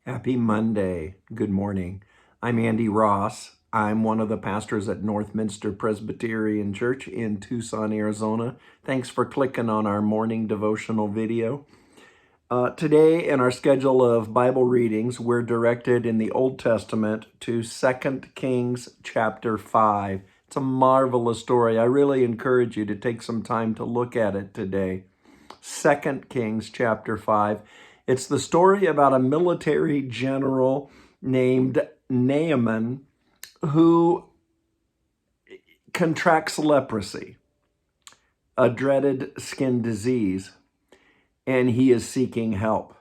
Happy Monday. Good morning. I'm Andy Ross. I'm one of the pastors at Northminster Presbyterian Church in Tucson, Arizona. Thanks for clicking on our morning devotional video. Today in our schedule of Bible readings, we're directed in the Old Testament to 2 Kings chapter 5. It's a marvelous story. I really encourage you to take some time to look at it today. 2 Kings chapter 5. It's the story about a military general named Naaman who contracts leprosy, a dreaded skin disease, and he is seeking help.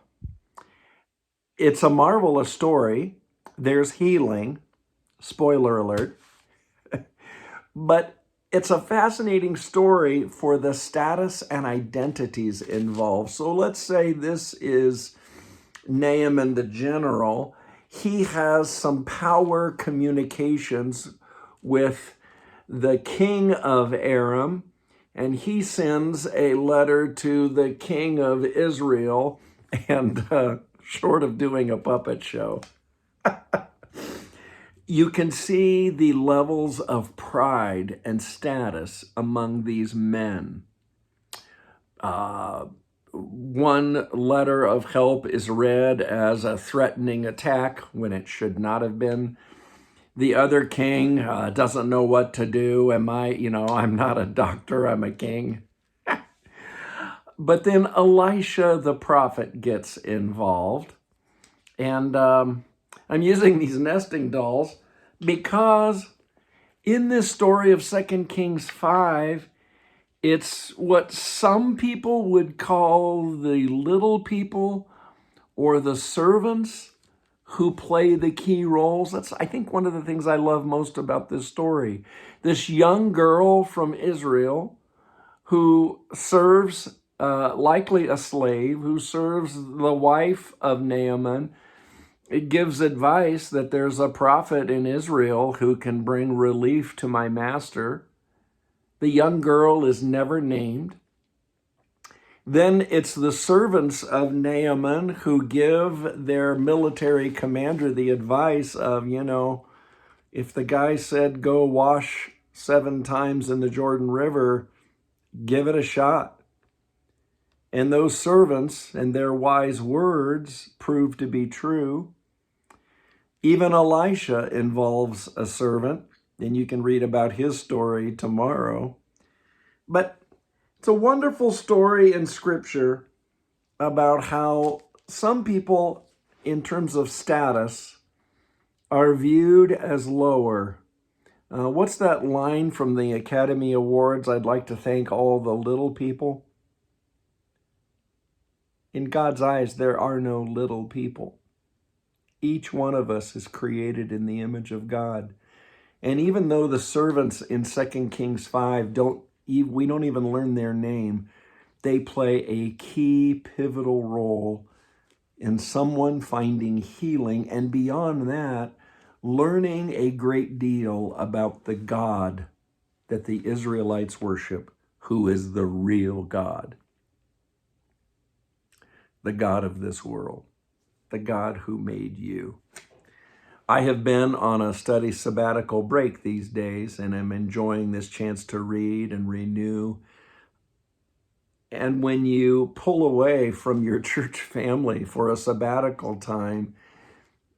It's a marvelous story. There's healing, spoiler alert, but it's a fascinating story for the status and identities involved. So let's say this is Naaman the general. He has some power communications with the king of Aram, and he sends a letter to the king of Israel, and short of doing a puppet show, you can see the levels of pride and status among these men. One letter of help is read as a threatening attack when it should not have been. The other king doesn't know what to do. I'm not a doctor, I'm a king. But then Elisha the prophet gets involved. And I'm using these nesting dolls because in this story of 2 Kings 5, it's what some people would call the little people or the servants who play the key roles. That's, I think, one of the things I love most about this story. This young girl from Israel who serves, likely a slave, who serves the wife of Naaman. It gives advice that there's a prophet in Israel who can bring relief to my master. The young girl is never named. Then it's the servants of Naaman who give their military commander the advice of, if the guy said go wash 7 times in the Jordan River, give it a shot. And those servants and their wise words prove to be true. Even Elisha involves a servant, and you can read about his story tomorrow. But it's a wonderful story in Scripture about how some people, in terms of status, are viewed as lower. What's that line from the Academy Awards? I'd like to thank all the little people. In God's eyes, there are no little people. Each one of us is created in the image of God. And even though the servants in 2 Kings 5 we don't even learn their name, they play a key pivotal role in someone finding healing, and beyond that, learning a great deal about the God that the Israelites worship, who is the real God. The God of this world. The God who made you. I have been on a study sabbatical break these days, and I'm enjoying this chance to read and renew. And when you pull away from your church family for a sabbatical time,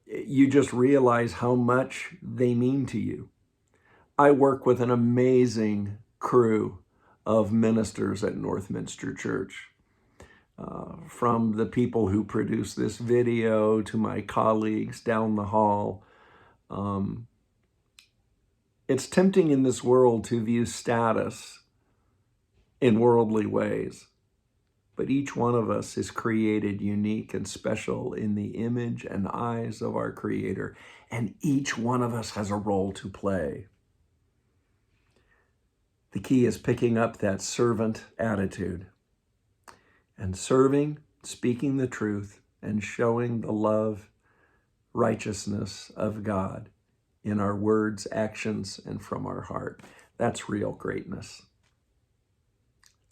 you just realize how much they mean to you. I work with an amazing crew of ministers at Northminster Church. From the people who produce this video to my colleagues down the hall. It's tempting in this world to view status in worldly ways, but each one of us is created unique and special in the image and eyes of our Creator, and each one of us has a role to play. The key is picking up that servant attitude and serving, speaking the truth, and showing the love, righteousness of God in our words, actions, and from our heart. That's real greatness.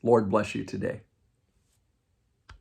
Lord bless you today.